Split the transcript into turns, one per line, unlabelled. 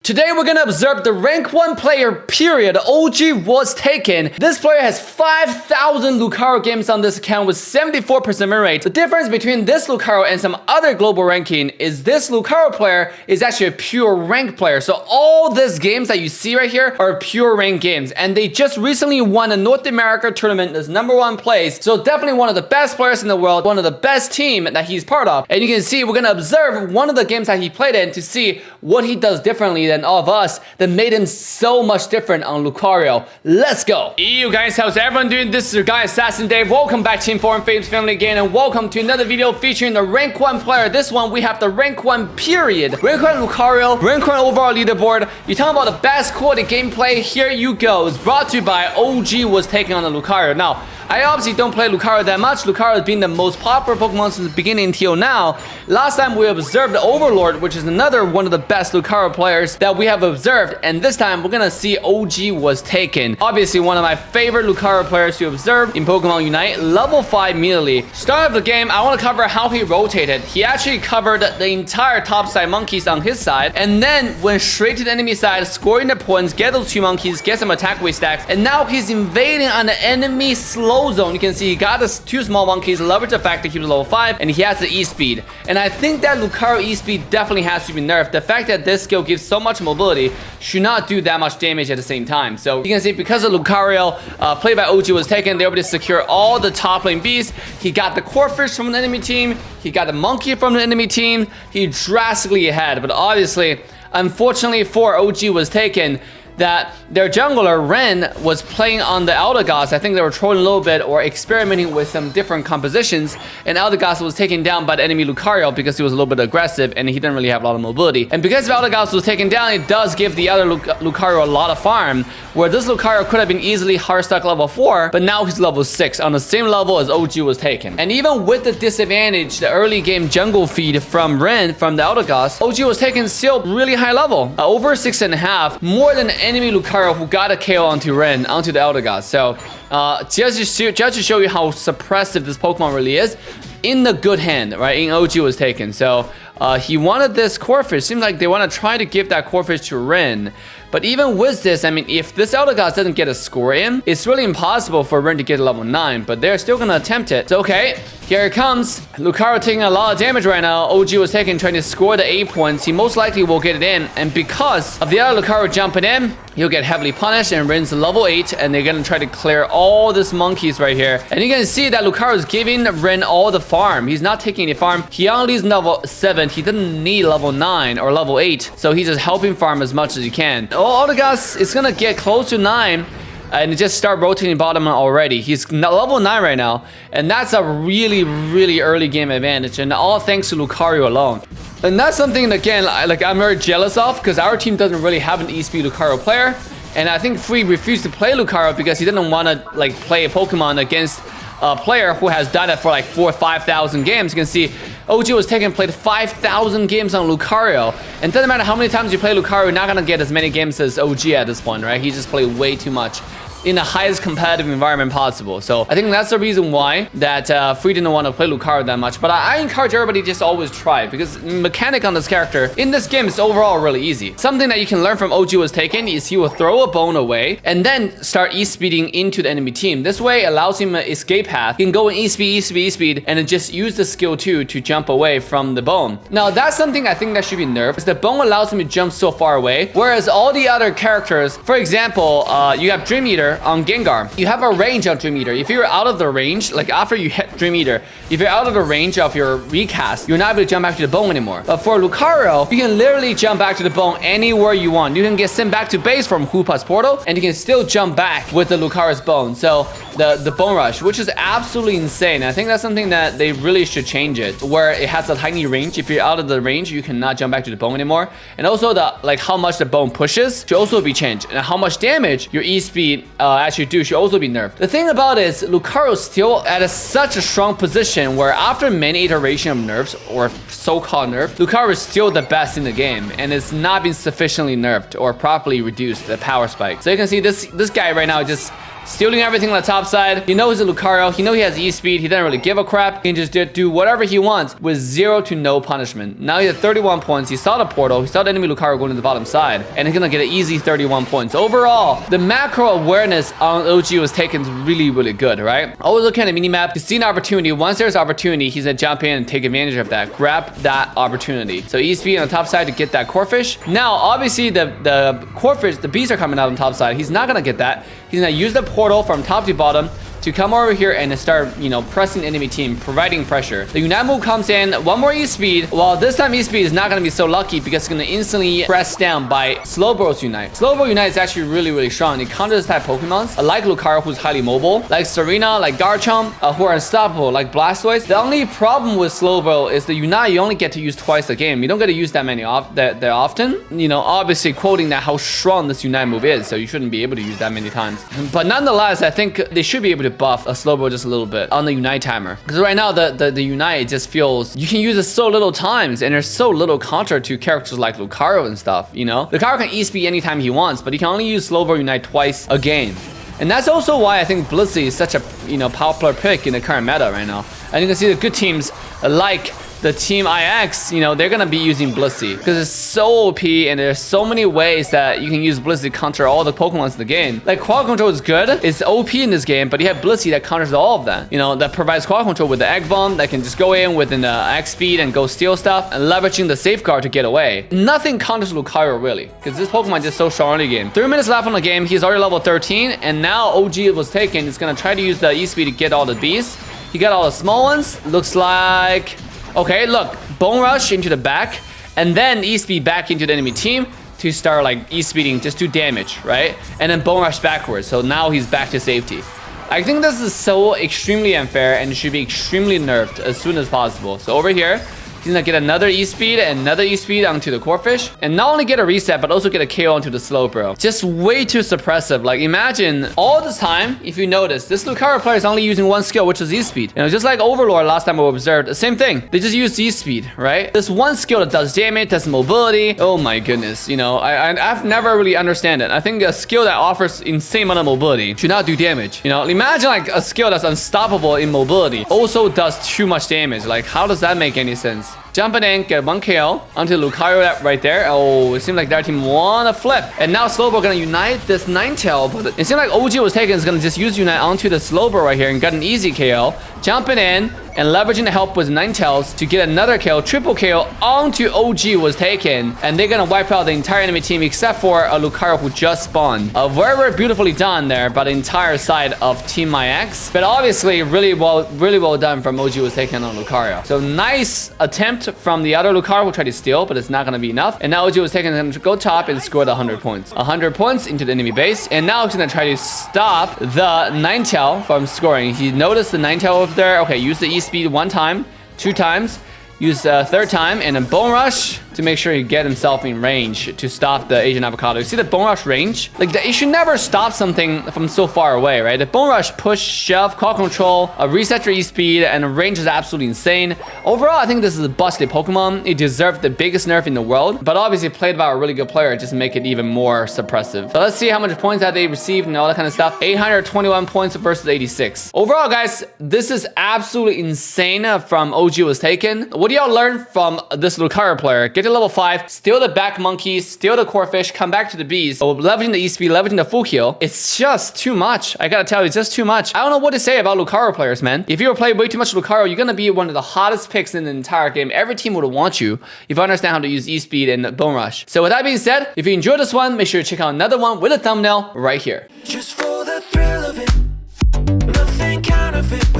Today we're gonna observe the rank 1 player period, OGwastaken. This player has 5,000 Lucario games on this account with 74% win rate. The difference between this Lucario and some other global ranking is this Lucario player is actually a pure rank player. So all these games that you see right here are pure rank games, and they just recently won a North America tournament as #1 place. So definitely one of the best players in the world, one of the best team that he's part of. And you can see we're gonna observe one of the games that he played in to see what he does differently than all of us that made him so much different on Lucario. Let's go. You guys, how's everyone doing? This is your guy Assassin Dave. Welcome back to Foreign Fames Family again, and welcome to another video featuring the rank 1 player. This one we have the rank 1 period. Rank 1 Lucario, rank 1 overall leaderboard. You're talking about the best quality gameplay. Here you go. It's brought to you by OGwastaken on the Lucario. Now, I obviously don't play Lucario that much. Lucario has been the most popular Pokemon since the beginning until now. Last time we observed Overlord, which is another one of the best Lucario players that we have observed. And this time we're gonna see OGwastaken. Obviously one of my favorite Lucario players to observe in Pokemon Unite. Level 5 immediately. Start of the game, I want to cover how he rotated. He actually covered the entire top side monkeys on his side, and then went straight to the enemy side, scoring the points, get those 2 monkeys, get some attack weight stacks, and now he's invading on the enemy slow zone. You can see he got the 2 small monkeys, leverage the fact that he was level 5, and he has the E-speed. And I think that Lucario E-speed definitely has to be nerfed. The fact that this skill gives so much mobility should not do that much damage at the same time. So you can see because of Lucario, played by OGwastaken, they're able to secure all the top lane beasts. He got the Corphish from the enemy team. He got the monkey from the enemy team. He drastically ahead, but obviously, unfortunately for OGwastaken, that their jungler, Ren, was playing on the Eldegoss. I think they were trolling a little bit or experimenting with some different compositions, and Eldegoss was taken down by the enemy Lucario because he was a little bit aggressive and he didn't really have a lot of mobility. And because Eldegoss was taken down, it does give the other Lucario a lot of farm, where this Lucario could have been easily hard stuck level 4, but now he's level 6 on the same level as OGwastaken. And even with the disadvantage, the early game jungle feed from Ren, from the Eldegoss, OGwastaken still really high level, over 6.5, more than enemy Lucario who got a KO onto Ren, onto the Eldegoss. So just to show you how suppressive this Pokemon really is, in the good hand, right? In OGwastaken. So he wanted this Corphish. Seems like they want to try to give that Corphish to Ren. But even with this, I mean, if this Eldegoss doesn't get a score in, it's really impossible for Ren to get level 9, but they're still gonna attempt it. So, okay, here it comes. Lucario taking a lot of damage right now. OGwastaken trying to score the 8 points. He most likely will get it in, and because of the other Lucario jumping in, he'll get heavily punished, and Ren's level 8, and they're gonna try to clear all these monkeys right here. And you can see that Lucario is giving Ren all the farm. He's not taking any farm. He only is level 7. He didn't need level 9 or level 8, so he's just helping farm as much as he can. Oh, Eldegoss is gonna get close to 9 and just start rotating bottom already. He's level 9 right now, and that's a really, really early game advantage, and all thanks to Lucario alone. And that's something, again, I'm very jealous of, because our team doesn't really have an E-speed Lucario player, and I think Free refused to play Lucario because he didn't want to play a Pokemon against a player who has done it for like 4,000 or 5,000 games. You can see OGwastaken played 5,000 games on Lucario, and it doesn't matter how many times you play Lucario, you're not gonna get as many games as OG at this point, right? He just played way too much in the highest competitive environment possible. So I think that's the reason why that Free didn't want to play Lucario that much. But I encourage everybody just always try, because mechanic on this character in this game is overall really easy. Something that you can learn from OGwastaken is he will throw a bone away and then start E-speeding into the enemy team. This way allows him an escape path. He can go in E-speed, and then just use the skill 2 to jump away from the bone. Now that's something I think that should be nerfed, because the bone allows him to jump so far away, whereas all the other characters, for example, you have Dream Eater on Gengar. You have a range on Dream Eater. If you're out of the range, like after you hit Dream Eater, if you're out of the range of your recast, you're not able to jump back to the bone anymore. But for Lucario, you can literally jump back to the bone anywhere you want. You can get sent back to base from Hoopa's portal, and you can still jump back with the Lucario's bone. So the bone rush, which is absolutely insane. I think that's something that they really should change it, where it has a tiny range. If you're out of the range, you cannot jump back to the bone anymore. And also how much the bone pushes should also be changed, and how much damage your E-speed actually do should also be nerfed. The thing about it is Lucario is still at such a strong position where after many iterations of nerfs, or so-called nerf, Lucario is still the best in the game, and it's not been sufficiently nerfed or properly reduced the power spike. So you can see this guy right now just stealing everything on the top side. He knows he's a Lucario. He knows he has E-speed. He doesn't really give a crap. He can just do whatever he wants with 0 to no punishment. Now he's at 31 points. He saw the portal. He saw the enemy Lucario going to the bottom side. And he's going to get an easy 31 points. Overall, the macro awareness on OGwastaken is really, really good, right? Always looking at the minimap. He's seen opportunity. Once there's opportunity, he's going to jump in and take advantage of that. Grab that opportunity. So E-speed on the top side to get that Corphish. Now, obviously, the Corphish, the bees are coming out on the top side. He's not going to get that. He's going to use the portal from top to bottom to come over here and start, you know, pressing the enemy team, providing pressure. The Unite move comes in, one more E-speed. Well, this time E-speed is not going to be so lucky because it's going to instantly press down by Slowbro's Unite. Slowbro Unite is actually really, really strong. It counters type Pokemons, like Lucario, who's highly mobile, like Serena, like Garchomp, who are unstoppable, like Blastoise. The only problem with Slowbro is the Unite you only get to use twice a game. You don't get to use that many that often. You know, obviously quoting that how strong this Unite move is, so you shouldn't be able to use that many times. But nonetheless, I think they should be able to buff a Slowbro just a little bit on the Unite timer, because right now the Unite just feels you can use it so little times, and there's so little counter to characters like Lucario and stuff. You know, Lucario can E-speed anytime he wants, but he can only use Slowbro Unite twice a game. And that's also why I think Blissey is such a, you know, popular pick in the current meta right now. And you can see the good teams like the Team IX, you know, they're gonna be using Blissey because it's so OP, and there's so many ways that you can use Blissey to counter all the Pokemons in the game. Like, quad control is good, it's OP in this game, but you have Blissey that counters all of that. You know, that provides quad control with the Egg Bomb that can just go in within the X speed and go steal stuff, and leveraging the safeguard to get away. Nothing counters Lucario really, because this Pokemon is just so strong in the game. 3 minutes left on the game, he's already level 13, and now OGwastaken is gonna try to use the E-speed to get all the bees. He got all the small ones, looks like. Okay, look, Bone Rush into the back, and then E-speed back into the enemy team to start like E-speeding, just do damage, right? And then Bone Rush backwards, so now he's back to safety. I think this is so extremely unfair and should be extremely nerfed as soon as possible. So over here, he's gonna get another E-speed and another E-speed onto the Corphish, and not only get a reset, but also get a KO onto the Slowbro. Just way too suppressive. Like, imagine all this time, if you notice, this Lucario player is only using one skill, which is E-speed. You know, just like Overlord last time we observed, the same thing. They just use E-speed, right? This one skill that does damage, does mobility. Oh my goodness, you know, I've never really understand it. I think a skill that offers insane amount of mobility should not do damage. You know, imagine like a skill that's unstoppable in mobility also does too much damage. Like, how does that make any sense? Jumping in, get 1 KO onto Lucario right there. Oh, it seems like their team wanna flip. And now Slowbro gonna unite this Ninetale, but it seems like OGwastaken is gonna just use Unite onto the Slowbro right here and get an easy KO. Jumping in and leveraging the help with Ninetales to get another kill, triple KO onto OGwastaken. And they're gonna wipe out the entire enemy team except for a Lucario who just spawned. Very, very beautifully done there by the entire side of Team IX. But obviously, really well done from OGwastaken on Lucario. So nice attempt from the other Lucario who tried to steal, but it's not going to be enough. And now OGwastaken to go top and score the 100 points. 100 points into the enemy base. And now he's going to try to stop the Ninetale from scoring. He noticed the Ninetale over there. Okay, use the E-speed 1 time, 2 times. Use the 3rd time, and then Bone Rush to make sure he get himself in range to stop the Asian Avocado. You see the Bone Rush range? Like, you should never stop something from so far away, right? The Bone Rush, push, shove, call control, reset your E-speed, and range is absolutely insane. Overall, I think this is a busted Pokemon. It deserved the biggest nerf in the world, but obviously played by a really good player just make it even more suppressive. So let's see how much points that they received and all that kind of stuff. 821 points versus 86. Overall, guys, this is absolutely insane from OGwastaken. What do y'all learn from this Lucario player? Get to level 5, steal the back monkeys, steal the Corphish, come back to the bees. So leveraging the E-speed, leveraging the full heal. It's just too much. I gotta tell you, it's just too much. I don't know what to say about Lucario players, man. If you play way too much Lucario, you're gonna be one of the hottest picks in the entire game. Every team would want you if you understand how to use E-speed and Bone Rush. So with that being said, if you enjoyed this one, make sure to check out another one with a thumbnail right here.
Just for the thrill of it, nothing counterfeit.